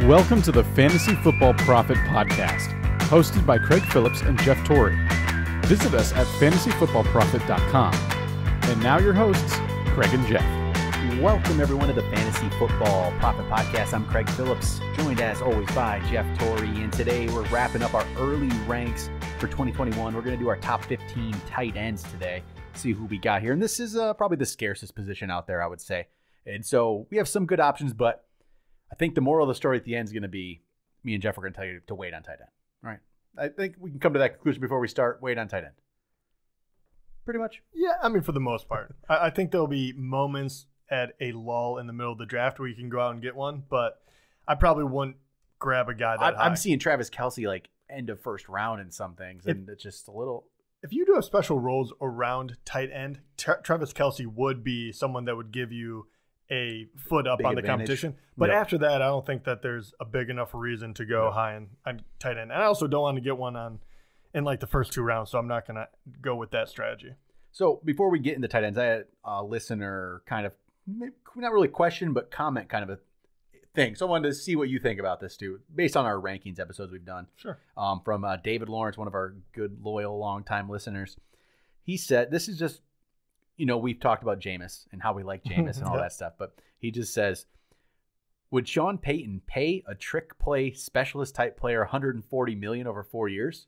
Welcome to the Fantasy Football Prophet podcast, hosted by Craig Phillips and Jeff Torrey. Visit us at fantasyfootballprophet.com. And now your hosts, Craig and Jeff. Welcome everyone to the Fantasy Football Prophet podcast. I'm Craig Phillips, joined as always by Jeff Torrey. And today we're wrapping up our early ranks for 2021. We're going to do our top 15 tight ends today, see who we got here. And this is probably the scarcest position out there, I would say. And so we have some good options, but I think the moral of the story at the end is going to be me and Jeff are going to tell you to wait on tight end. All right. I think we can come to that conclusion before we start. Wait on tight end. Pretty much. Yeah, I mean, for the most part. I think there'll be moments at a lull in the middle of the draft where you can go out and get one, but I probably wouldn't grab a guy that high. I'm seeing Travis Kelce like end of first round in some things, and it's just a little. If you do have special roles around tight end, Travis Kelce would be someone that would give you a foot up on the competition. But after that, I don't think that there's a big enough reason to go high on tight end. And I also don't want to get one in like the first two rounds, so I'm not going to go with that strategy. So before we get into tight ends, I had a listener kind of, not really question, but comment kind of a thing. So I wanted to see what you think about this too, based on our rankings episodes we've done. Sure. From David Lawrence, one of our good, loyal, long-time listeners. He said, this is just, we've talked about Jameis and how we like Jameis and all that stuff, but he just says, would Sean Payton pay a trick play specialist type player $140 million over 4 years?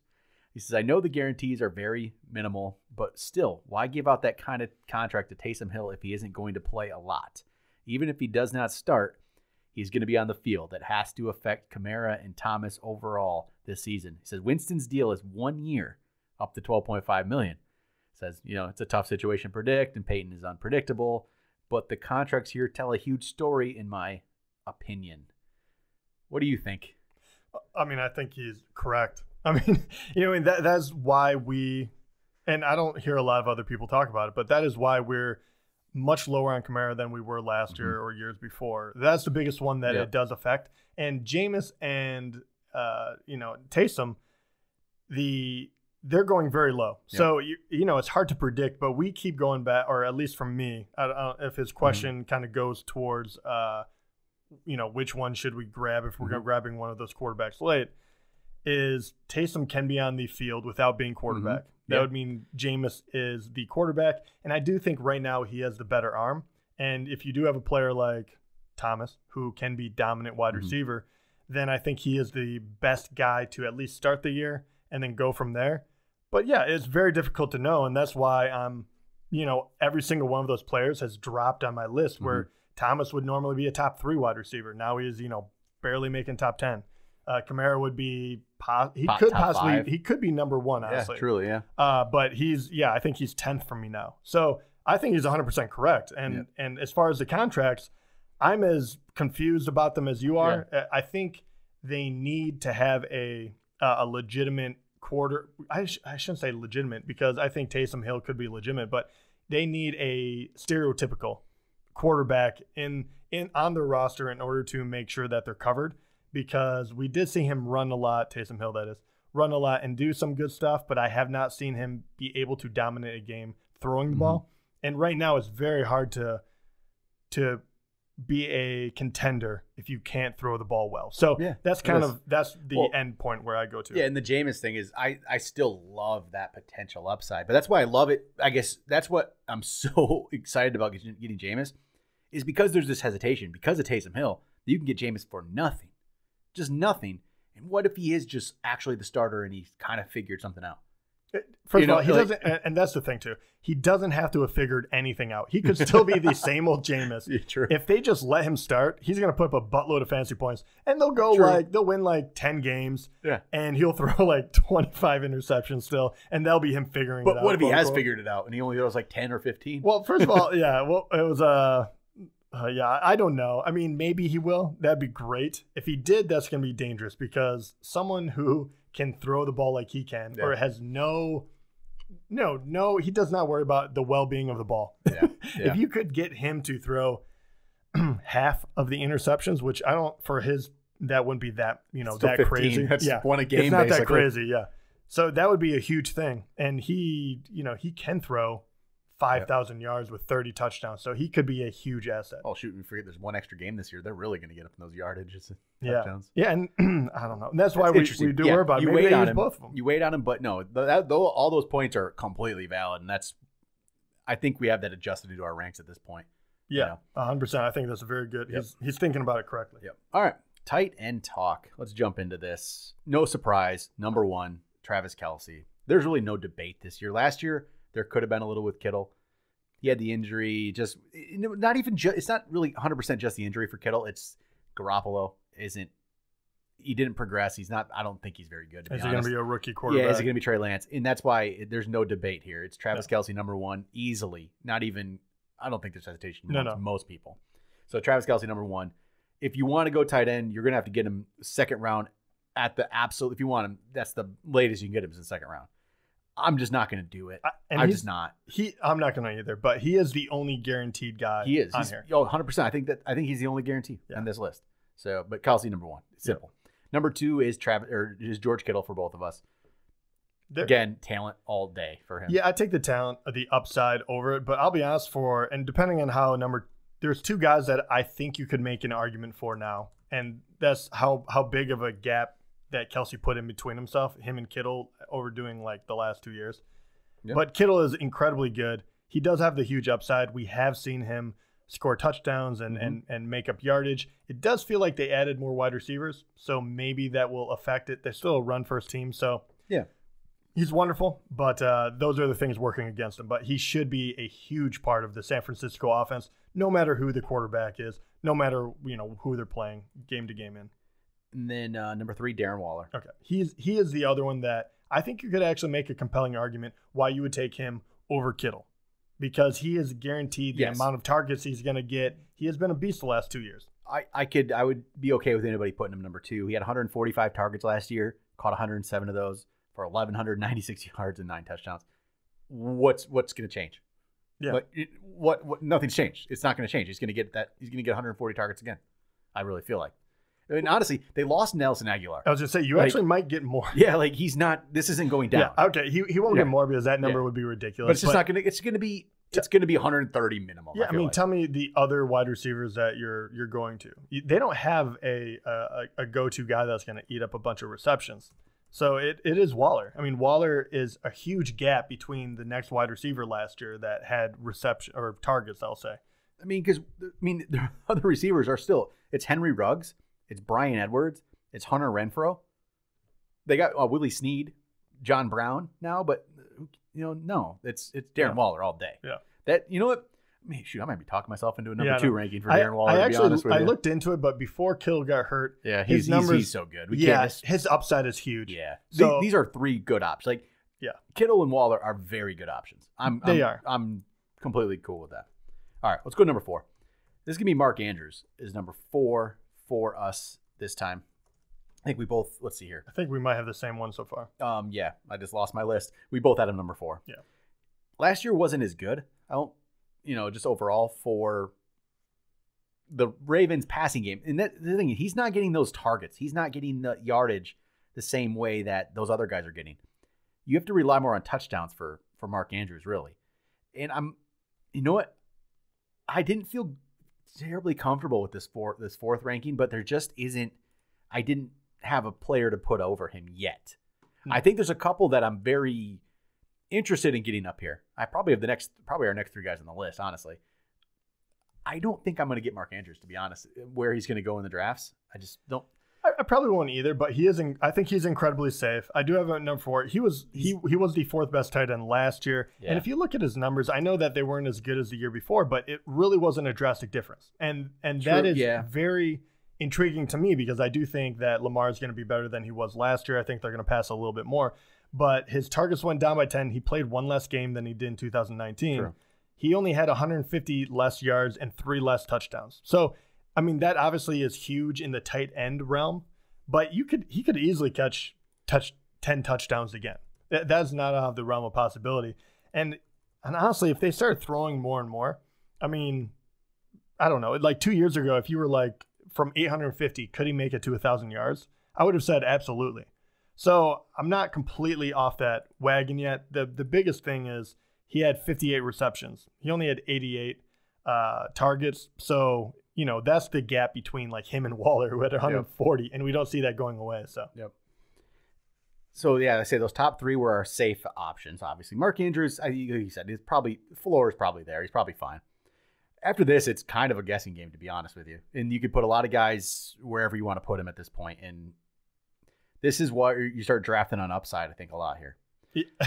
He says, I know the guarantees are very minimal, but still, why give out that kind of contract to Taysom Hill if he isn't going to play a lot? Even if he does not start, he's going to be on the field. That has to affect Kamara and Thomas overall this season. He says, Winston's deal is 1 year, up to $12.5 million. Says, it's a tough situation to predict, and Peyton is unpredictable, but the contracts here tell a huge story, in my opinion. What do you think? I mean, I think he's correct. I mean, that's why and I don't hear a lot of other people talk about it, but that is why we're much lower on Kamara than we were last year or years before. That's the biggest one that it does affect. And Jameis and, Taysom, they're going very low. Yep. So, it's hard to predict, but we keep going back, or at least from me, I don't know if his question kind of goes towards, which one should we grab if we're grabbing one of those quarterbacks late, is Taysom can be on the field without being quarterback. That would mean Jameis is the quarterback. And I do think right now he has the better arm. And if you do have a player like Thomas, who can be dominant wide receiver, then I think he is the best guy to at least start the year and then go from there. But yeah, it's very difficult to know. And that's why every single one of those players has dropped on my list where Thomas would normally be a top 3 wide receiver. Now he is, barely making top 10. Kamara would be, he could be number 1, honestly. Yeah, truly, yeah. But I think he's 10th for me now. So I think he's 100% correct. And as far as the contracts, I'm as confused about them as you are. Yeah. I think they need to have a legitimate quarter. I shouldn't say legitimate because I think Taysom Hill could be legitimate, but they need a stereotypical quarterback on their roster in order to make sure that they're covered. Because we did see him run a lot, Taysom Hill that is, run a lot and do some good stuff, but I have not seen him be able to dominate a game throwing the ball. And right now it's very hard to be a contender if you can't throw the ball well. So that's the end point where I go to. Yeah, and the Jameis thing is I still love that potential upside. But that's why I love it. I guess that's what I'm so excited about getting Jameis is because there's this hesitation. Because of Taysom Hill, you can get Jameis for nothing. Just nothing. And what if he is just actually the starter and he's kind of figured something out? First of all, he doesn't, and that's the thing too. He doesn't have to have figured anything out. He could still be the same old Jameis. Yeah, true. If they just let him start, he's going to put up a buttload of fantasy points, and they'll win like 10 games. Yeah, and he'll throw like 25 interceptions still, and that'll be him figuring it out. But what if he has figured it out and he only throws like 10 or 15? Well, first of all, it was I don't know. I mean, maybe he will. That'd be great. If he did, that's going to be dangerous because someone who can throw the ball like he can or has he does not worry about the well-being of the ball. Yeah. If you could get him to throw half of the interceptions, which I don't, that wouldn't be that, that 15. Crazy. That's one a game. It's not basically that crazy. Yeah. So that would be a huge thing. And he can throw 5,000 yards with 30 touchdowns. So he could be a huge asset. Oh, shoot. We forget there's one extra game this year. They're really going to get up in those yardages and Yeah. touchdowns. Yeah. And I don't know. And that's why we do worry about it. You Maybe wait they on use him. both of them. You wait on him, but no, all those points are completely valid. And I think we have that adjusted into our ranks at this point. Yeah. 100%. I think that's very good. Yep. He's thinking about it correctly. Yep. All right. Tight end talk. Let's jump into this. No surprise. Number 1, Travis Kelce. There's really no debate this year. Last year, there could have been a little with Kittle. He had the injury. It's not really 100% just the injury for Kittle. It's Garoppolo he didn't progress. I don't think he's very good, to be honest. Is he going to be a rookie quarterback? Yeah, is he going to be Trey Lance? And that's why there's no debate here. It's Travis Kelce, number 1, easily. Not even, I don't think there's hesitation amongst most people. So Travis Kelce, number 1. If you want to go tight end, you're going to have to get him second round at the absolute. If you want him, that's the latest you can get him is the second round. I'm just not going to do it. I'm just not. I'm not going to either. But he is the only guaranteed guy. He is. On here. 100%. I think he's the only guarantee on this list. So, but Kelce number 1. Simple. Number 2 is George Kittle for both of us. Again, talent all day for him. Yeah, I take the talent, the upside over it. But I'll be honest, and depending on how there's 2 guys that I think you could make an argument for now, and that's how big of a gap that Kelce put in between him and Kittle overdoing like the last 2 years. Yep. But Kittle is incredibly good. He does have the huge upside. We have seen him score touchdowns and make up yardage. It does feel like they added more wide receivers, so maybe that will affect it. They're still a run-first team, so yeah, he's wonderful, but those are the things working against him. But he should be a huge part of the San Francisco offense, no matter who the quarterback is, no matter who they're playing game to game in. And then number 3, Darren Waller. Okay. He is the other one that I think you could actually make a compelling argument why you would take him over Kittle, because he is guaranteed the amount of targets he's going to get. He has been a beast the last 2 years. I would be okay with anybody putting him number 2. He had 145 targets last year, caught 107 of those for 1,196 yards and 9 touchdowns. What's going to change? Yeah. What? Nothing's changed. It's not going to change. He's going to get 140 targets again. I really feel like. I mean, honestly, they lost Nelson Aguilar. I was going to say, you actually might get more. Yeah, he's not. This isn't going down. Yeah, okay, he won't get more because that number would be ridiculous. But it's just not going to. It's going to be 130 minimum. Yeah, I mean, tell me the other wide receivers that you're going to. They don't have a go-to guy that's going to eat up a bunch of receptions. So it is Waller. I mean, Waller is a huge gap between the next wide receiver last year that had reception or targets, I'll say. I mean, because the other receivers are still. It's Henry Ruggs. It's Bryan Edwards. It's Hunter Renfrow. They got Willie Snead, John Brown now, but no, it's Darren Waller all day. Yeah. That what? I mean, shoot, I might be talking myself into a number 2 ranking for Darren Waller. To be honest with you. I looked into it, but before Kittle got hurt, he's so good. His upside is huge. Yeah. So these are 3 good options. Kittle and Waller are very good options. I'm completely cool with that. All right, let's go to number 4. This is gonna be Mark Andrews is number 4 for us this time. I think we both. Let's see here. I think we might have the same one so far. Yeah, I just lost my list. We both had him number 4. Yeah. Last year wasn't as good. I don't, just overall for the Ravens passing game. And the thing is, he's not getting those targets. He's not getting the yardage the same way that those other guys are getting. You have to rely more on touchdowns for Mark Andrews, really. And you know what? I didn't feel terribly comfortable with this 4th ranking, but there just isn't. I didn't have a player to put over him yet. I think there's a couple that I'm very interested in getting up here. I probably have our next 3 guys on the list, honestly. I don't think I'm going to get Mark Andrews, to be honest, where he's going to go in the drafts. I just don't. I probably won't either, but I think he's incredibly safe. I do have a number 4. He was the 4th best tight end last year. Yeah. And if you look at his numbers, I know that they weren't as good as the year before, but it really wasn't a drastic difference. And that is very intriguing to me, because I do think that Lamar is going to be better than he was last year. I think they're going to pass a little bit more. But his targets went down by 10. He played 1 less game than he did in 2019. True. He only had 150 less yards and 3 less touchdowns. So, I mean, that obviously is huge in the tight end realm, but he could easily touch 10 touchdowns again. That's not out of the realm of possibility. And honestly, if they start throwing more and more, I mean, I don't know. Like 2 years ago, if you were like from 850, could he make it to 1,000 yards? I would have said absolutely. So I'm not completely off that wagon yet. The biggest thing is he had 58 receptions. He only had 88 targets. So, you know, that's the gap between like him and Waller, who had 140, and we don't see that going away. So, So, yeah, I say those top three were our safe options, obviously. Mark Andrews, he said, floor is probably there. He's probably fine. After this, it's kind of a guessing game, to be honest with you. And you could put a lot of guys wherever you want to put them at this point. And this is what you start drafting on upside, I think, a lot here.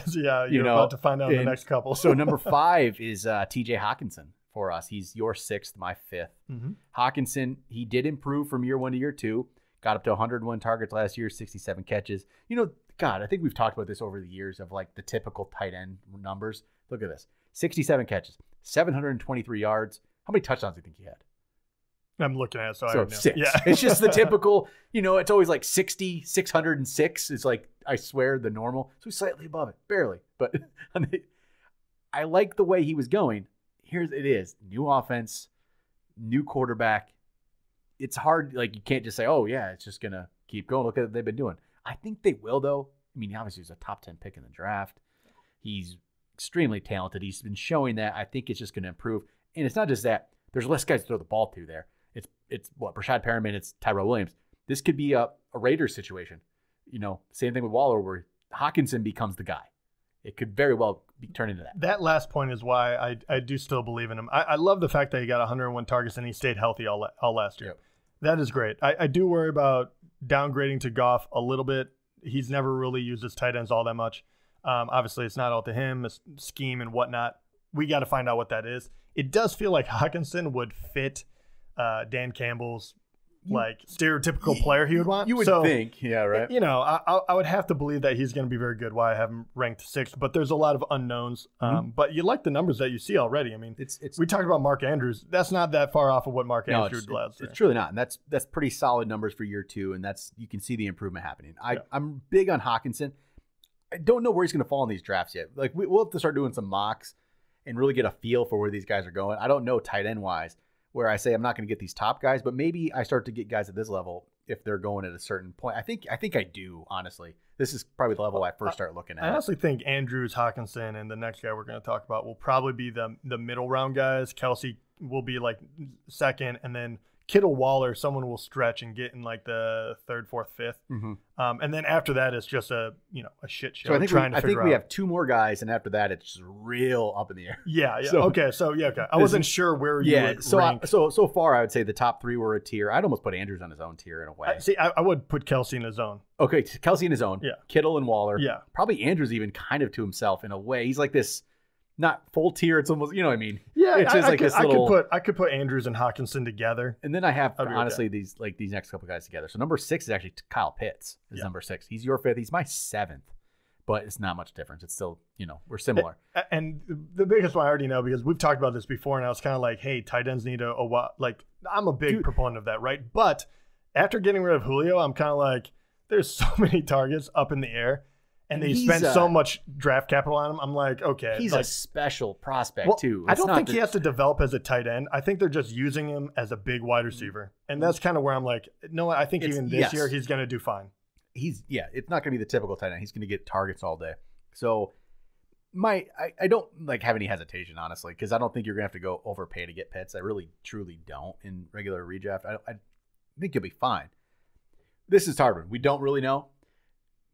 Yeah, you're about to find out in the next couple. So number 5 is TJ Hawkinson for us. He's your 6th, my 5th. Mm-hmm. Hawkinson, he did improve from year 1 to year 2. Got up to 101 targets last year, 67 catches. You know, God, I think we've talked about this over the years of like the typical tight end numbers. Look at this. 67 catches, 723 yards. How many touchdowns do you think he had? I'm looking at it, so I so don't know. 6. Yeah. It's just the typical, you know, it's always like 60, 606 is like, I swear, the normal. So he's slightly above it, barely. But I like the way he was going. Here's it is. New offense, new quarterback. It's hard. Like, you can't just say, oh, yeah, it's just going to keep going. Look at what they've been doing. I think they will, though. I mean, obviously, he's a top 10 pick in the draft. He's extremely talented. He's been showing that. I think it's just going to improve. And it's not just that. There's less guys to throw the ball to there. It's what, Rashad Perriman, it's Tyrell Williams. This could be a Raiders situation. You know, same thing with Waller, where Hawkinson becomes the guy. It could very well turn into that. That last point is why I do still believe in him. I love the fact that he got 101 targets and he stayed healthy all last year. Yep. That is great. I do worry about downgrading to Goff a little bit. He's never really used his tight ends all that much. Obviously, it's not all to him, the scheme and whatnot. We got to find out what that is. It does feel like Hawkinson would fit Dan Campbell's like stereotypical player he would want. You would think, yeah, right. You know, I would have to believe that he's going to be very good. Why I have him ranked 6th, but there's a lot of unknowns. But you like the numbers that you see already. I mean, we talked about Mark Andrews. That's not that far off of what Mark Andrews does. It's truly not, and that's pretty solid numbers for year 2, and you can see the improvement happening. I'm big on Hawkinson. I don't know where he's going to fall in these drafts yet. Like, we'll have to start doing some mocks and really get a feel for where these guys are going. I don't know tight end wise, where I say I'm not going to get these top guys, but maybe I start to get guys at this level if they're going at a certain point. I think I do, honestly. This is probably the level I first start looking at. I honestly think Andrews, Hawkinson, and the next guy we're going to talk about will probably be the middle round guys. Kelsey will be like 2nd, and then Kittle, Waller, someone will stretch and get in like the 3rd, 4th, 5th. Mm-hmm. And then after that, it's just a shit show. So I think we have 2 more guys, and after that, it's just real up in the air. Yeah. Okay. I wasn't sure where you would rank. So far, I would say the top 3 were a tier. I'd almost put Andrews on his own tier in a way. I would put Kelsey in his own. Okay, Kelsey in his own. Yeah. Kittle and Waller. Yeah. Probably Andrews even kind of to himself in a way. He's like this. Not full tier. It's almost, you know what I mean? Yeah, it's just I could put Andrews and Hawkinson together. And then I have honestly these next couple guys together. So number 6 is actually Kyle Pitts. Is number 6. He's your 5th. He's my 7th, but it's not much difference. It's still, we're similar. And the biggest one I already know, because we've talked about this before, and I was kind of like, hey, tight ends need I'm a big proponent of that, right? But after getting rid of Julio, I'm kind of like, there's so many targets up in the air. And they spent so much draft capital on him. I'm like, okay. He's a special prospect, too. I don't think he has to develop as a tight end. I think they're just using him as a big wide receiver. And that's kind of where I'm like, no, I think even this year he's going to do fine. It's not going to be the typical tight end. He's going to get targets all day. So I don't have any hesitation, honestly, because I don't think you're going to have to go overpay to get Pitts. I really, truly don't in regular redraft. I think you'll be fine. This is Tarvin. We don't really know.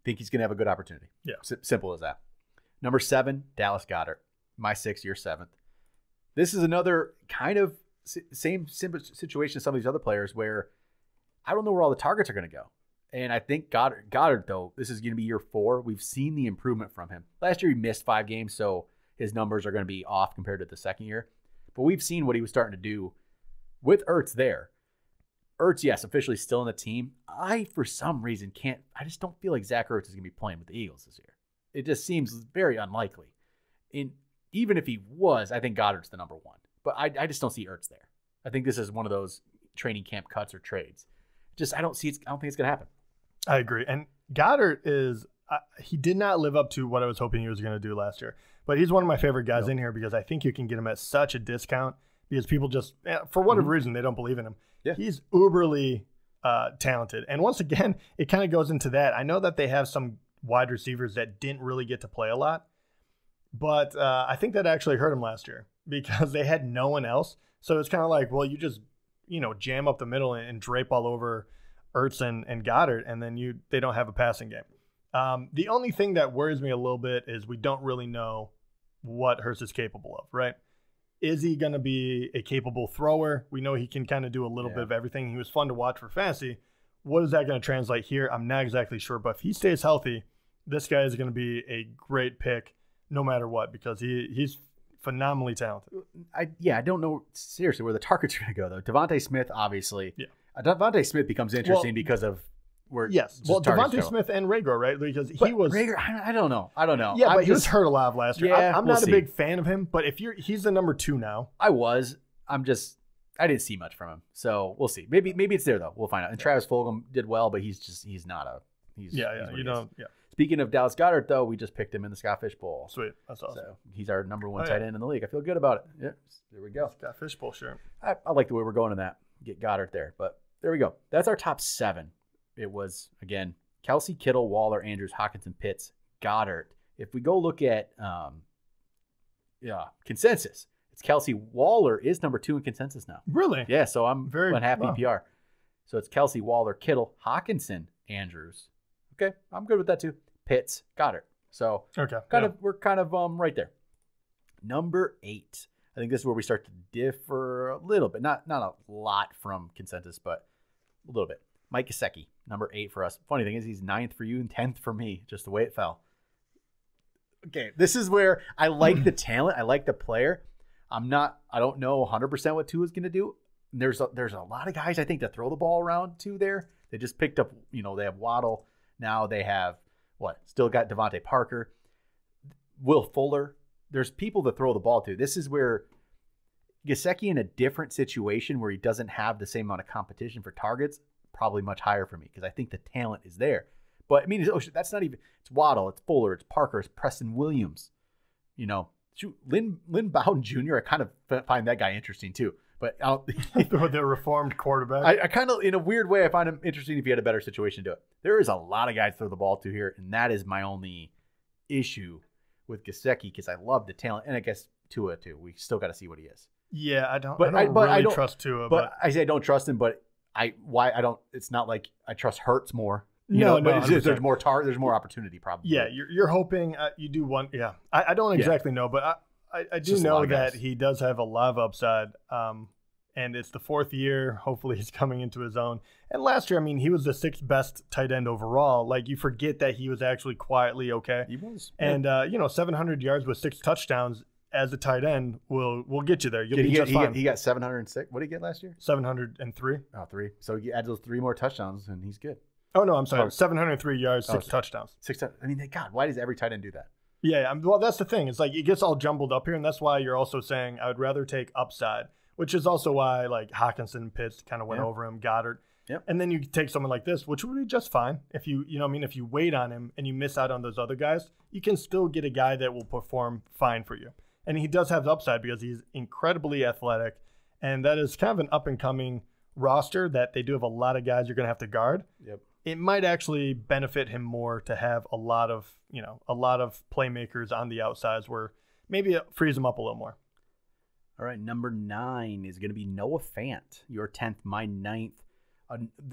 Think he's going to have a good opportunity. Yeah. Simple as that. Number 7, Dallas Goedert. My 6th, your 7th. This is another kind of same situation as some of these other players where I don't know where all the targets are going to go. And I think Goddard, though, this is going to be year 4. We've seen the improvement from him. Last year he missed 5 games, so his numbers are going to be off compared to the second year. But we've seen what he was starting to do with Ertz there. Ertz, yes, officially still in the team. For some reason, I just don't feel like Zach Ertz is going to be playing with the Eagles this year. It just seems very unlikely. And even if he was, I think Goddard's the number 1. But I just don't see Ertz there. I think this is one of those training camp cuts or trades. I don't think it's going to happen. I agree. And Goddard he did not live up to what I was hoping he was going to do last year. But he's one of my favorite guys in here because I think you can get him at such a discount because people just, for whatever reason, they don't believe in him. Yeah. He's uberly talented. And once again, it kind of goes into that. I know that they have some wide receivers that didn't really get to play a lot, But I think that actually hurt him last year because they had no one else. So it's kind of like, well, you just, jam up the middle and drape all over Ertz and Goddard, and then they don't have a passing game. The only thing that worries me a little bit is we don't really know what Hurts is capable of, right? Is he going to be a capable thrower? We know he can kind of do a little bit of everything. He was fun to watch for fantasy. What is that going to translate here? I'm not exactly sure, but if he stays healthy, this guy is going to be a great pick no matter what, because he's phenomenally talented. I don't know seriously where the targets are going to go, though. Devontae Smith, obviously. Yeah. Devontae Smith becomes interesting because of where. Yes. Well, Devontae Smith and Rager, right? Because he was. Rager, I don't know. Yeah, but he was hurt a lot last year. Yeah, I'm not a big fan of him, but he's the number 2 now. I didn't see much from him, so we'll see. Maybe it's there though. We'll find out. And Travis Fulgham did well, but he's not a. Speaking of Dallas Goedert, though, we just picked him in the Scott Fish Bowl. Sweet, that's awesome. So he's our number 1 tight end in the league. I feel good about it. Yeah, there we go. Scott Fish Bowl, sure. I like the way we're going in that. Get Goddard there, but there we go. That's our top 7. It was again Kelsey, Kittle, Waller, Andrews, Hockenson, Pitts, Goddard. If we go look at consensus, it's Kelsey. Waller is number 2 in consensus now. Really? Yeah. So I'm very happy PPR. So it's Kelsey, Waller, Kittle, Hockenson, Andrews. Okay, I'm good with that too. Pitts, Goddard. So we're kind of right there. Number 8. I think this is where we start to differ a little bit. Not a lot from consensus, but a little bit. Mike Gesicki, number 8 for us. Funny thing is he's 9th for you and 10th for me, just the way it fell. Okay, this is where I like the talent. I like the player. I don't know 100% what Tua is going to do. There's a lot of guys I think that throw the ball around too there. They just picked up, they have Waddle. Now they have still got Devontae Parker, Will Fuller. There's people that throw the ball to. This is where Gesicki in a different situation where he doesn't have the same amount of competition for targets, probably much higher for me because I think the talent is there. But I mean, that's not even, it's Waddle, it's Fuller, it's Parker, it's Preston Williams. Lynn Bowden Jr., I kind of find that guy interesting too. But the reformed quarterback. I kind of, in a weird way, I find him interesting if he had a better situation to do it. There is a lot of guys to throw the ball to here, and that is my only issue with Gesicki because I love the talent, and I guess Tua too. We still got to see what he is. Yeah, I don't really trust Tua. But I say I don't trust him, but it's not like I trust Hurts more. But there's more there's more opportunity probably. Yeah, you're hoping you do one. Yeah, I don't exactly know, but I do know that he does have a lot of upside, and it's the 4th year. Hopefully he's coming into his own. And last year, I mean, he was the 6th best tight end overall. Like, you forget that he was actually quietly okay. He was. And, 700 yards with 6 touchdowns as a tight end will get you there. You'll be just fine. He got 706. What did he get last year? 703. Oh, 3. So you add those 3 more touchdowns, and he's good. Oh, no, I'm sorry. 703 yards, 6 touchdowns. 6. I mean, God, why does every tight end do that? Yeah, well, that's the thing. It's like it gets all jumbled up here, and that's why you're also saying I would rather take upside, which is also why like Hockenson and Pitts kind of went over him, Goddard. Yep. And then you take someone like this, which would be just fine. If if you wait on him and you miss out on those other guys, you can still get a guy that will perform fine for you. And he does have the upside because he's incredibly athletic, and that is kind of an up-and-coming roster that they do have a lot of guys you're going to have to guard. Yep. It might actually benefit him more to have a lot of playmakers on the outsides where maybe it frees him up a little more. All right, number 9 is going to be Noah Fant. Your 10th, my 9th.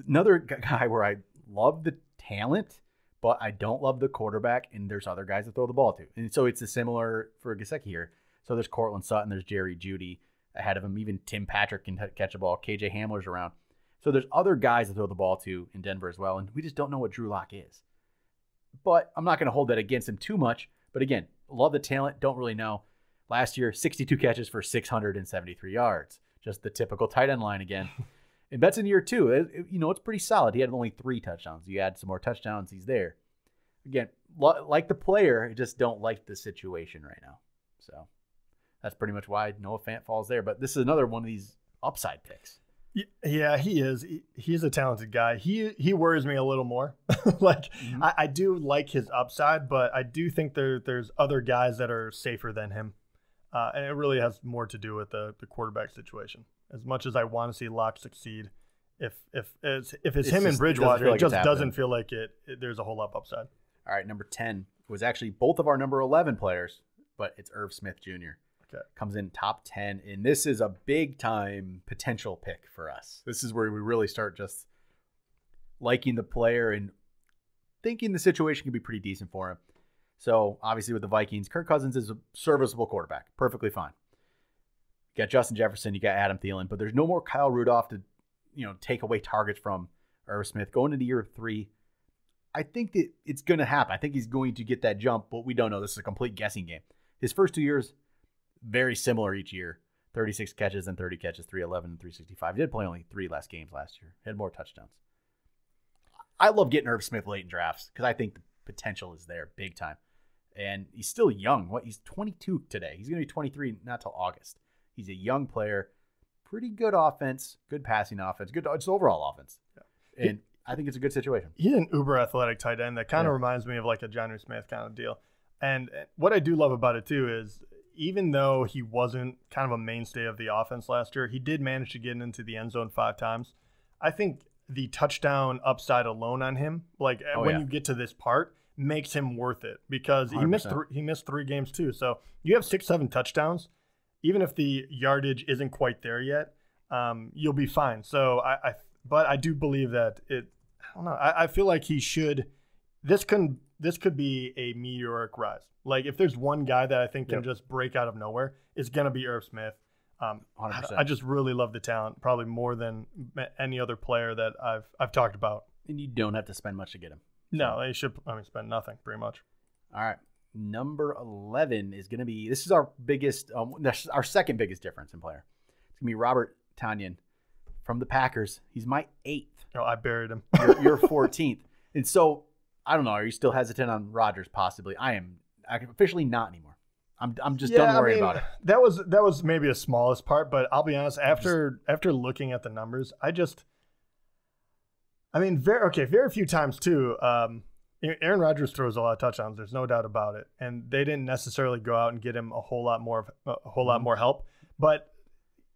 Another guy where I love the talent, but I don't love the quarterback, and there's other guys to throw the ball to. And so it's a similar for Gesicki here. So there's Cortland Sutton, there's Jerry Jeudy ahead of him. Even Tim Patrick can catch a ball. KJ Hamler's around. So there's other guys to throw the ball to in Denver as well, and we just don't know what Drew Lock is. But I'm not going to hold that against him too much. But again, love the talent, don't really know. Last year, 62 catches for 673 yards. Just the typical tight end line again. And that's in year 2. It's pretty solid. He had only 3 touchdowns. You add some more touchdowns, he's there. Again, like the player, I just don't like the situation right now. So that's pretty much why Noah Fant falls there. But this is another one of these upside picks. Yeah, he is. He's a talented guy. He worries me a little more. I do like his upside, but I do think there's other guys that are safer than him. And it really has more to do with the quarterback situation. As much as I want to see Locke succeed, if it's him and Bridgewater, it just doesn't feel like there's a whole lot of upside. All right, number 10 was actually both of our number 11 players. but it's Irv Smith Jr. Okay. Comes in top 10, and this is a big-time potential pick for us. This is where we really start just liking the player and thinking the situation could be pretty decent for him. So, obviously, with the Vikings, Kirk Cousins is a serviceable quarterback. Perfectly fine. You got Justin Jefferson, you got Adam Thielen, but there's no more Kyle Rudolph to, take away targets from Irv Smith. Going into year 3, I think that it's going to happen. I think he's going to get that jump, but we don't know. This is a complete guessing game. His first 2 years, very similar each year. 36 catches and 30 catches, 311 and 365. He did play only 3 less games last year. He had more touchdowns. I love getting Irv Smith late in drafts because I think the potential is there big time. And he's still young. He's 22 today. He's going to be 23 not till August. He's a young player. Pretty good offense. Good passing offense. Good just overall offense. Yeah. And I think it's a good situation. He's an uber athletic tight end that kind of reminds me of like a Jonnu Smith kind of deal. And what I do love about it too is even though he wasn't kind of a mainstay of the offense last year, he did manage to get into the end zone 5 times. I think the touchdown upside alone on him, you get to this part, makes him worth it because 100%. he missed 3 games too. So you have 6-7 touchdowns. Even if the yardage isn't quite there yet, you'll be fine. So but I do believe that I don't know. I feel like he should. This could be a meteoric rise. Like if there's one guy that I think can just break out of nowhere, it's gonna be Irv Smith. 100%. I just really love the talent, probably more than any other player that I've talked about. And you don't have to spend much to get him. No, they should. Spend nothing pretty much. All right. Number 11 is going to be, this is our biggest, our second biggest difference in player. It's going to be Robert Tonyan from the Packers. He's my 8th. Oh, I buried him. You're 14th. And so, I don't know. Are you still hesitant on Rodgers possibly? I'm officially not anymore. I'm just done worrying about it. That was maybe the smallest part, but I'll be honest, after looking at the numbers, very few times too. Aaron Rodgers throws a lot of touchdowns. There's no doubt about it, and they didn't necessarily go out and get him a whole lot more help. But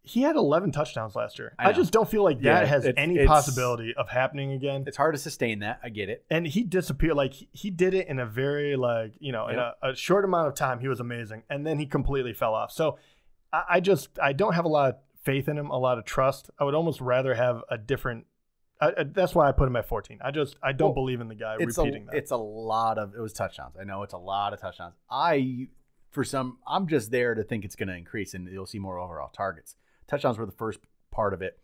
he had 11 touchdowns last year. I just don't feel like that has any possibility of happening again. It's hard to sustain that. I get it. And he disappeared. Like he did it in a very in a short amount of time. He was amazing, and then he completely fell off. So I don't have a lot of faith in him, a lot of trust. I would almost rather have a different. That's why I put him at 14. I don't believe in the guy repeating that. It was touchdowns. I know it's a lot of touchdowns. I'm just there to think it's going to increase and you'll see more overall targets. Touchdowns were the first part of it.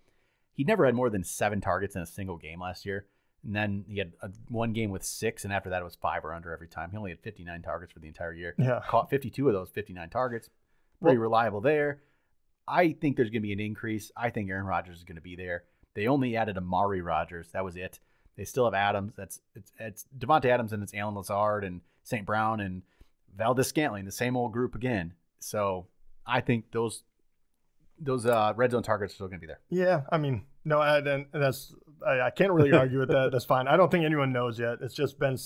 He never had more than 7 targets in a single game last year. And then he had one game with 6, and after that it was 5 or under every time. He only had 59 targets for the entire year. Yeah. Caught 52 of those 59 targets. Pretty reliable there. I think there's going to be an increase. I think Aaron Rodgers is going to be there. They only added Amari Rodgers. That was it. They still have Adams. It's Devontae Adams and it's Alan Lazard and St. Brown and Valdez-Scantling, the same old group again. So I think those red zone targets are still going to be there. Yeah, I can't really argue with that. That's fine. I don't think anyone knows yet. It's just been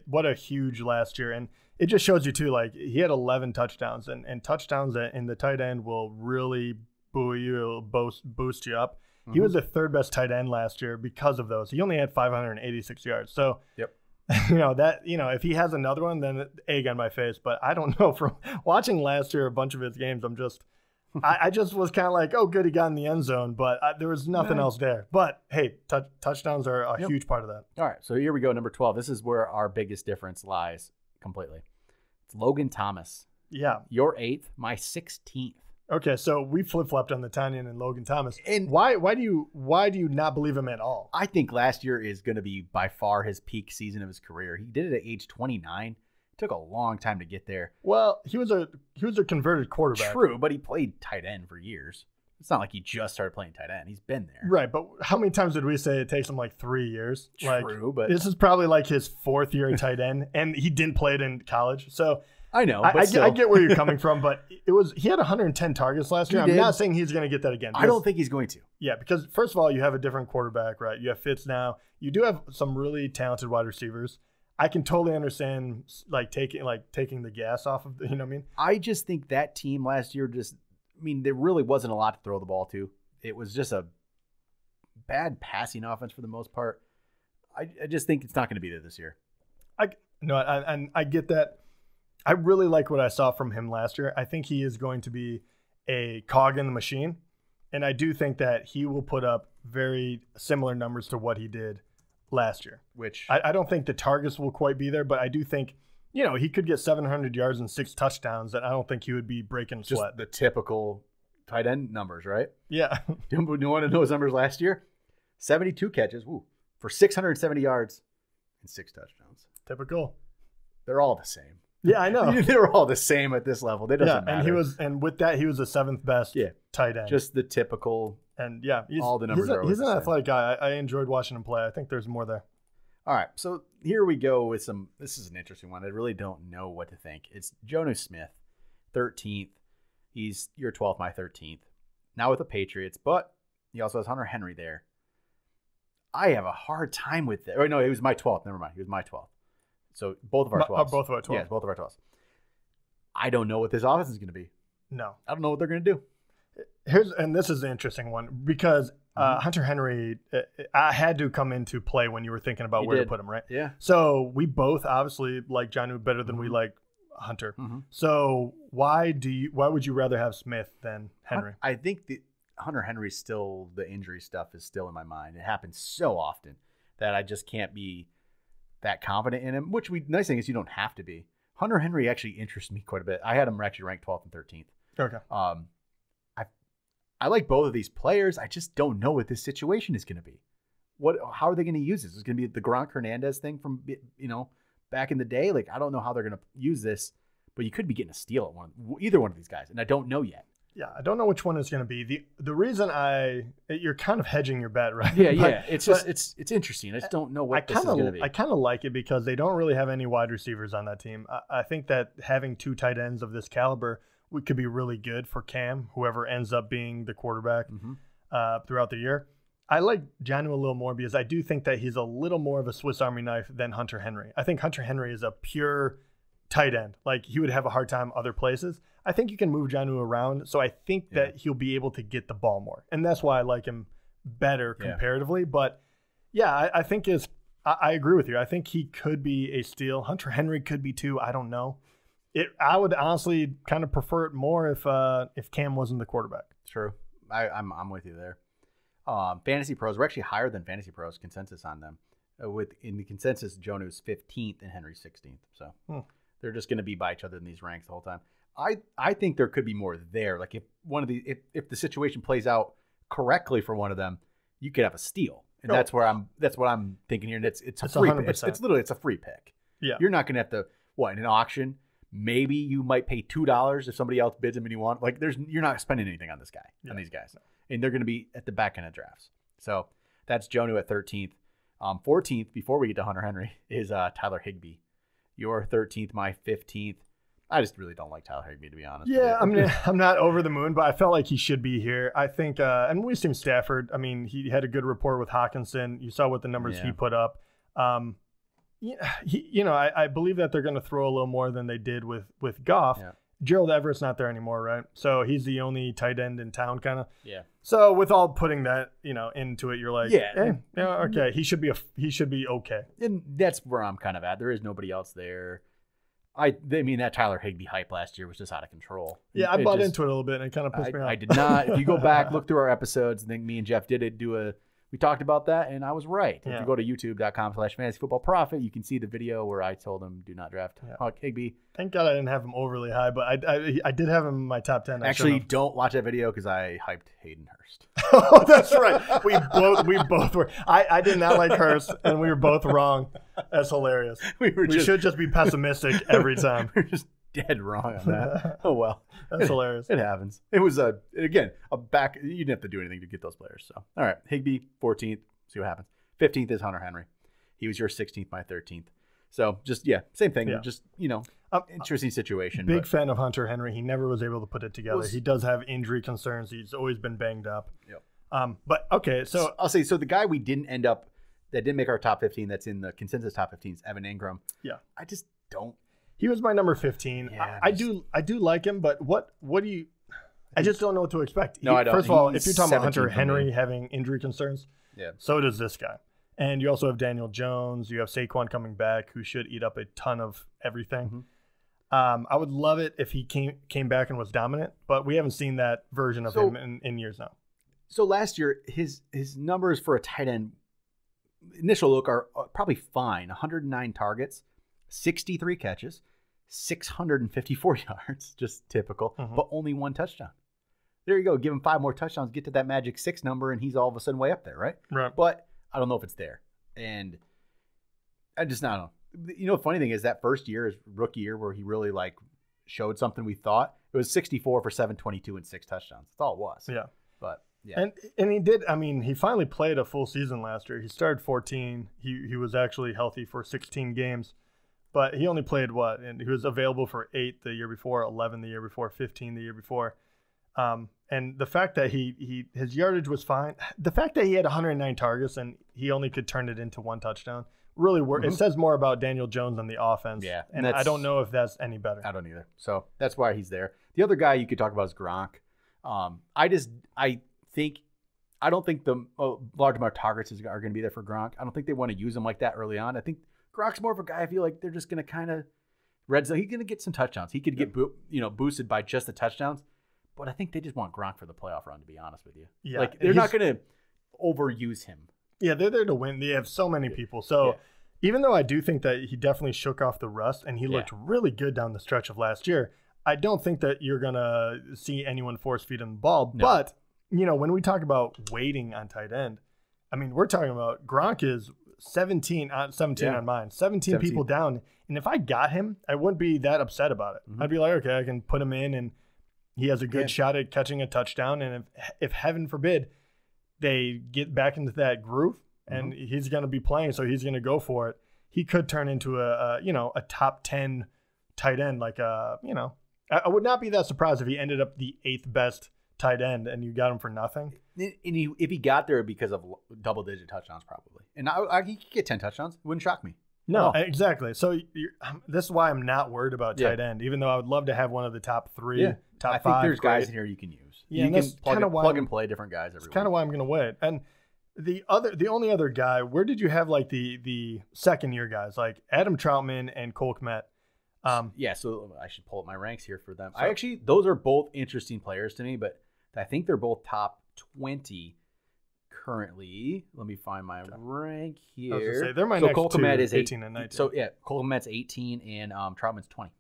what a huge last year, and it just shows you too. Like he had 11 touchdowns, and touchdowns in the tight end will really buoy you, boost you up. He was the 3rd best tight end last year because of those. He only had 586 yards. So, if he has another one, then egg on my face. But I don't know. From watching last year, a bunch of his games, I just was kind of like, oh, good, he got in the end zone. But there was nothing else there. But, hey, touchdowns are a huge part of that. All right, so here we go, number 12. This is where our biggest difference lies completely. It's Logan Thomas. Yeah. Your 8th, my 16th. Okay, so we flip-flopped on the Tonyan and Logan Thomas. And why do you not believe him at all? I think last year is going to be by far his peak season of his career. He did it at age 29. It took a long time to get there. Well, he was a converted quarterback. True, but he played tight end for years. It's not like he just started playing tight end. He's been there. Right, but how many times did we say it takes him like 3 years? True, but this is probably like his 4th year at tight end, and he didn't play it in college. So I know. But I get where you're coming from, but he had 110 targets last year. I'm not saying he's going to get that again. I don't think he's going to. Yeah, because first of all, you have a different quarterback, right? You have Fitz now. You do have some really talented wide receivers. I can totally understand taking the gas off of, you know what I mean? I just think that team last year there really wasn't a lot to throw the ball to. It was just a bad passing offense for the most part. I just think it's not going to be there this year. I get that. I really like what I saw from him last year. I think he is going to be a cog in the machine. And I do think that he will put up very similar numbers to what he did last year. Which I don't think the targets will quite be there, but I do think, he could get 700 yards and 6 touchdowns, and I don't think he would be breaking just sweat. the typical tight end numbers, right? Yeah. You want to know his numbers last year? 72 catches for 670 yards and 6 touchdowns. Typical. They're all the same. Yeah, I know. They're all the same at this level. It doesn't matter. And with that, he was the 7th best tight end. Just the typical. And all the numbers he's an athletic guy. I enjoyed watching him play. I think there's more there. All right, so here we go with some. This is an interesting one. I really don't know what to think. It's Jonnu Smith, 13th. He's your 12th, my 13th. Now with the Patriots, but he also has Hunter Henry there. I have a hard time with that. Oh, no, he was my 12th. Never mind. He was my 12th. So both of our 12s. Both of our 12s. Yeah, both of our 12s. I don't know what this offense is going to be. No. I don't know what they're going to do. This is an interesting one because Hunter Henry, I had to come into play when you were thinking about where to put him, right? Yeah. So we both obviously like Jonnu better than we like Hunter. Mm-hmm. So why would you rather have Smith than Henry? I think the Hunter Henry's still, the injury stuff is still in my mind. It happens so often that I just can't be that confident in him, which nice thing is you don't have to be. Hunter Henry actually interests me quite a bit. I had him actually ranked 12th and 13th. Okay. I like both of these players. I just don't know what this situation is going to be. How are they going to use this? Is it going to be the Gronk Hernandez thing from back in the day? Like, I don't know how they're going to use this, but you could be getting a steal at either one of these guys, and I don't know yet. Yeah, I don't know which one it's going to be. The reason you're kind of hedging your bet, right? Yeah. It's interesting. I just don't know what this is going to be. I kind of like it because they don't really have any wide receivers on that team. I think that having 2 tight ends of this caliber could be really good for Cam, whoever ends up being the quarterback throughout the year. I like Jonnu a little more because I do think that he's a little more of a Swiss Army knife than Hunter Henry. I think Hunter Henry is a pure tight end. Like, he would have a hard time other places. I think you can move Jonnu around, so I think that he'll be able to get the ball more. And that's why I like him better comparatively. But, yeah, I think I agree with you. I think he could be a steal. Hunter Henry could be too. I don't know. I would honestly kind of prefer it more if Cam wasn't the quarterback. True. I'm with you there. Fantasy Pros, we're actually higher than Fantasy Pros consensus on them. In the consensus, Jonnu's 15th and Henry's 16th. So they're just going to be by each other in these ranks the whole time. I think there could be more there. Like, if the situation plays out correctly for one of them, you could have a steal. And that's what I'm thinking here. And it's a free pick. It's literally a free pick. Yeah. You're not going to have to in an auction. Maybe you might pay $2 if somebody else bids him and you want. Like, you're not spending anything on this guy, on these guys. And they're going to be at the back end of drafts. So that's Jonnu at 13th. 14th, before we get to Hunter Henry, is Tyler Higbee. Your 13th, my 15th. I just really don't like Tyler Higbee, to be honest. Yeah, I mean, I'm not over the moon, but I felt like he should be here. I think, and we see Stafford. I mean, he had a good rapport with Hawkinson. You saw what the numbers he put up. I believe that they're going to throw a little more than they did with Goff. Yeah. Gerald Everett's not there anymore, right? So he's the only tight end in town, kind of. Yeah. So with all putting that, into it, you're like, okay, he should be okay. And that's where I'm kind of at. There is nobody else there. I mean, that Tyler Higbee hype last year was just out of control. Yeah, I bought into it a little bit, and it kind of pissed me off. I did not. If you go back, look through our episodes, I think me and Jeff we talked about that, and I was right. Yeah. If you go to youtube.com/fantasyfootballprophet, you can see the video where I told him do not draft Higbee. Thank God I didn't have him overly high, but I did have him in my top 10. Actually, don't watch that video because I hyped Hayden Hurst. Oh, that's right. We both were. I did not like Hurst, and we were both wrong. That's hilarious. We should just be pessimistic every time. We're just dead wrong on that. Oh, well. That's hilarious. It happens. It was, a back. You didn't have to do anything to get those players. So, all right. Higbee, 14th. See what happens. 15th is Hunter Henry. He was your 16th, my 13th. So, just, same thing. Yeah. Just, interesting situation. Big fan of Hunter Henry. He never was able to put it together. He does have injury concerns. He's always been banged up. Yep. But, okay, so I'll say, the guy we didn't end up, that didn't make our top 15, that's in the consensus top 15, is Evan Ingram. Yeah. I just don't. He was my number 15. Yeah, I do like him, but what do you? I just don't know what to expect. No, I don't. First of all, if you're talking about Hunter Henry having injury concerns, so does this guy. And you also have Daniel Jones. You have Saquon coming back, who should eat up a ton of everything. I would love it if he came back and was dominant, but we haven't seen that version of him in years now. So last year, his numbers for a tight end initial look are probably fine. 109 targets, 63 catches, 654 yards, just typical, but only 1 touchdown. There you go. Give him 5 more touchdowns, get to that magic 6 number, and he's all of a sudden way up there, right? Right. But I don't know if it's there. And I don't know. You know, the funny thing is that first year, his rookie year, where he really like showed something we thought, it was 64 for 722 and 6 touchdowns. That's all it was. Yeah. But yeah. And he did, I mean, he finally played a full season last year. He started 14. He was actually healthy for 16 games. But he only played what? And he was available for 8 the year before, 11 the year before, 15 the year before. And the fact that his yardage was fine, the fact that he had 109 targets and he only could turn it into 1 touchdown, really it says more about Daniel Jones on the offense. Yeah. And I don't know if that's any better. I don't either. So that's why he's there. The other guy you could talk about is Gronk. I don't think the large amount of targets are going to be there for Gronk. I don't think they want to use him like that early on. I think Gronk's more of a guy. I feel like they're just going to kind of red zone. He's going to get some touchdowns. He could get boosted by just the touchdowns. But I think they just want Gronk for the playoff run, to be honest with you. Yeah. Like, they're not going to overuse him. Yeah, they're there to win. They have so many people. So even though I do think that he definitely shook off the rust and he looked really good down the stretch of last year, I don't think that you're going to see anyone force feed him the ball. No. But, you know, when we talk about waiting on tight end, I mean, we're talking about Gronk is 17 on mine, 17 people down. And if I got him, I wouldn't be that upset about it. I'd be like, okay, I can put him in and he has a good shot at catching a touchdown. And if heaven forbid, they get back into that groove and he's going to be playing, so he's going to go for it. He could turn into a top 10 tight end. Like, I would not be that surprised if he ended up the 8th best tight end and you got him for nothing. And if he got there because of double-digit touchdowns, probably. And he could get 10 touchdowns. It wouldn't shock me. No, exactly. So this is why I'm not worried about tight end, even though I would love to have one of the top 3, top 5. I think there's guys in here you can use. Yeah, you can plug and play different guys every week. Kind of why I'm going to wait. And the only other guy, where did you have like the second year guys like Adam Troutman and Cole Kmet? So I should pull up my ranks here for them. Those are both interesting players to me, but I think they're both top 20 currently. Let me find my rank here. I was gonna say, they're my next Cole Kmet is 18 and 19. So Cole Kmet's 18 and Troutman's 20.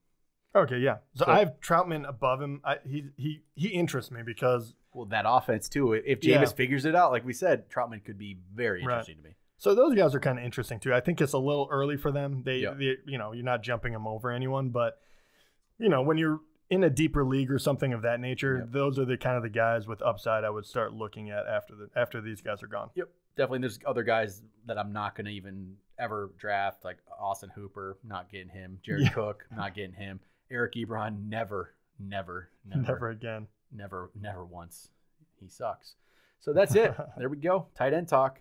Okay, yeah. So I have Troutman above him. He interests me because that offense too. If Jameis figures it out, like we said, Troutman could be very interesting to me. So those guys are kind of interesting too. I think it's a little early for them. They you're not jumping them over anyone, but when you're in a deeper league or something of that nature, those are the kind of the guys with upside I would start looking at after these guys are gone. Yep, definitely. There's other guys that I'm not going to even ever draft, like Austin Hooper, not getting him. Jared Cook, not getting him. Eric Ebron, never again. Never once. He sucks. So that's it. There we go. Tight end talk.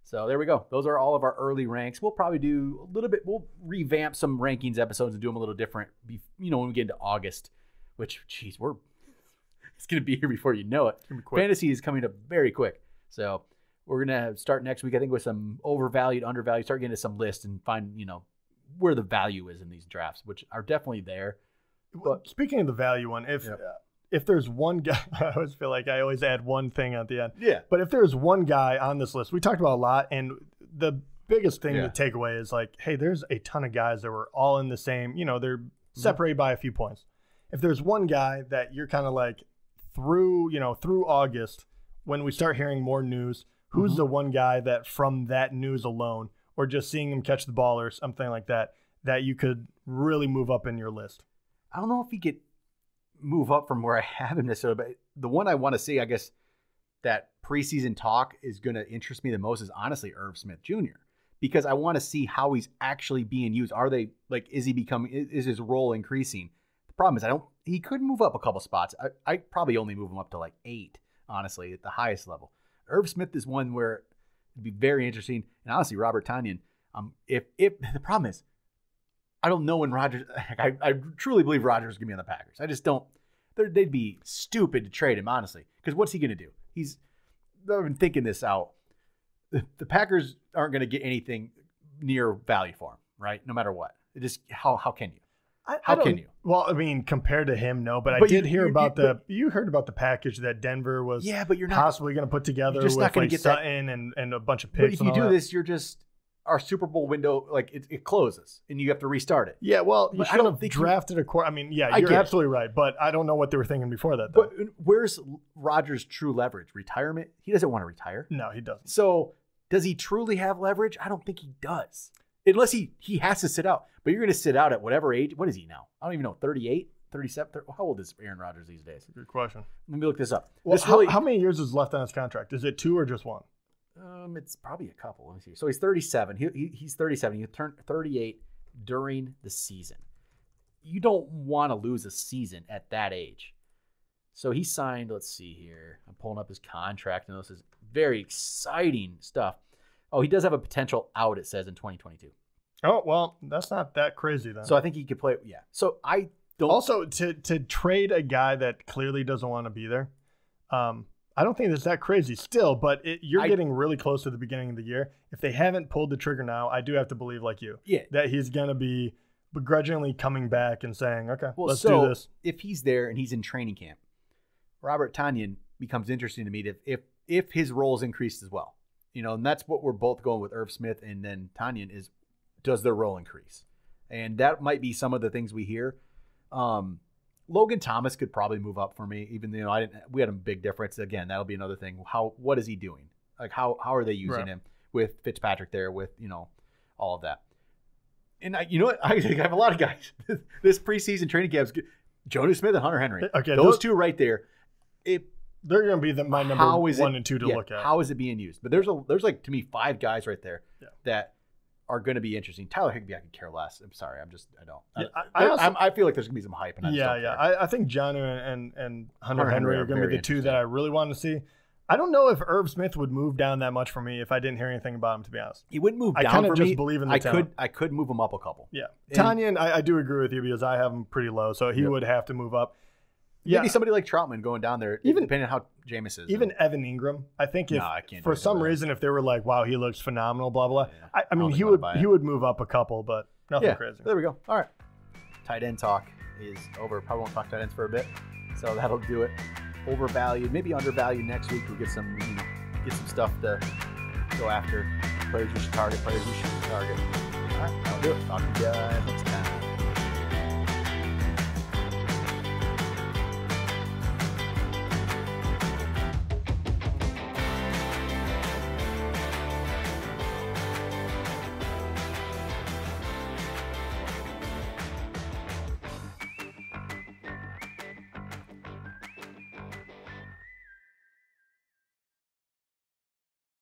So there we go. Those are all of our early ranks. We'll probably do a little bit. We'll revamp some rankings episodes and do them a little different. When we get into August, which, geez, it's going to be here before you know it. It's gonna be quick. Fantasy is coming up very quick. So we're going to start next week, I think, with some overvalued, undervalued. Start getting to some lists and find, where the value is in these drafts, which are definitely there. But speaking of the value one, if there's one guy, I always feel like I always add one thing at the end. Yeah. But if there's one guy on this list, we talked about a lot, and the biggest thing to take away is like, hey, there's a ton of guys that were all in the same, they're separated by a few points. If there's one guy that you're kind of like through August, when we start hearing more news, who's the one guy that from that news alone, or just seeing him catch the ball or something like that, that you could really move up in your list? I don't know if he could move up from where I have him necessarily, but the one I want to see, I guess, that preseason talk is going to interest me the most is honestly Irv Smith Jr. Because I want to see how he's actually being used. Is his role increasing? The problem is he could move up a couple spots. I probably only move him up to like 8, honestly, at the highest level. Irv Smith is one where it'd be very interesting. And honestly, Robert Tonyan, if the problem is, I don't know when Rodgers. I truly believe Rodgers is going to be on the Packers. I just don't. They'd be stupid to trade him, honestly. Because what's he going to do? I've been thinking this out. The Packers aren't going to get anything near value for him, right? No matter what. How can you? How can you? Well, I mean, compared to him, no. But I But did you- hear you- about you- you heard about the package that Denver was But you're not possibly going to put together you're just with not gonna like get that- Sutton and a bunch of But picks. if and you all do that. this, you're just our Super Bowl window, like it closes, and you have to restart it. Yeah, well, you But I should don't have think drafted a quarter. I mean, yeah, I you're get it. absolutely right. But I don't know what they were thinking before that. Though. But where's Rodgers' true leverage? Retirement? He doesn't want to retire. No, he doesn't. So does he truly have leverage? I don't think he does. Unless he has to sit out. But you're going to sit out at whatever age. What is he now? I don't even know. 38, 37? How old is Aaron Rodgers these days? Good question. Let me look this up. Well, This really, how many years is left on his contract? Is it 2 or just 1? it's probably a couple. Let me see. So he's 37. He's 37. He turned 38 during the season. You don't want to lose a season at that age. So he signed, let's see here. I'm pulling up his contract, and this is very exciting stuff. Oh, he does have a potential out, it says, in 2022. Oh, well, that's not that crazy then. So I think he could play. Yeah. So I don't. Also, to trade a guy that clearly doesn't want to be there, I don't think that's that crazy still, but you're getting really close to the beginning of the year. If they haven't pulled the trigger now, I do have to believe, like you, that he's going to be begrudgingly coming back and saying, okay, let's do this. If he's there and he's in training camp, Robert Tonyan becomes interesting to me if his roles increased as well. And that's what we're both going with Irv Smith and then Tonyan is, does their role increase? And that might be some of the things we hear. Logan Thomas could probably move up for me, even though we had a big difference. Again, that'll be another thing. What is he doing? Like how are they using him with Fitzpatrick there, with all of that? And you know what? I have a lot of guys. This preseason training camp's good. Jonnu Smith and Hunter Henry. Okay, those two right there. They're going to be my number 1 and 2 to look at. How is it being used? But there's like, to me, 5 guys right there that are going to be interesting. Tyler Higbee, I could care less. I'm sorry. I don't. I feel like there's going to be some hype. And I think Jonnu and Hunter Henry are going to be the 2 that I really want to see. I don't know if Irv Smith would move down that much for me if I didn't hear anything about him, to be honest. He wouldn't move down I kind for of me. just believe in the talent. I could move him up a couple. Yeah. Tonyan, I do agree with you because I have him pretty low, so he would have to move up. Maybe somebody like Troutman going down there, even depending on how Jameis is. Even Evan Ingram, I think if for some reason if they were like, wow, he looks phenomenal, blah blah. Yeah. I mean, he would move up a couple, but nothing crazy. There we go. All right, tight end talk is over. Probably won't talk tight ends for a bit, so that'll do it. Overvalued, maybe undervalued next week. We'll get some stuff to go after. Players we should target. Players we shouldn't target. All right, that'll do it. Talk to you next time.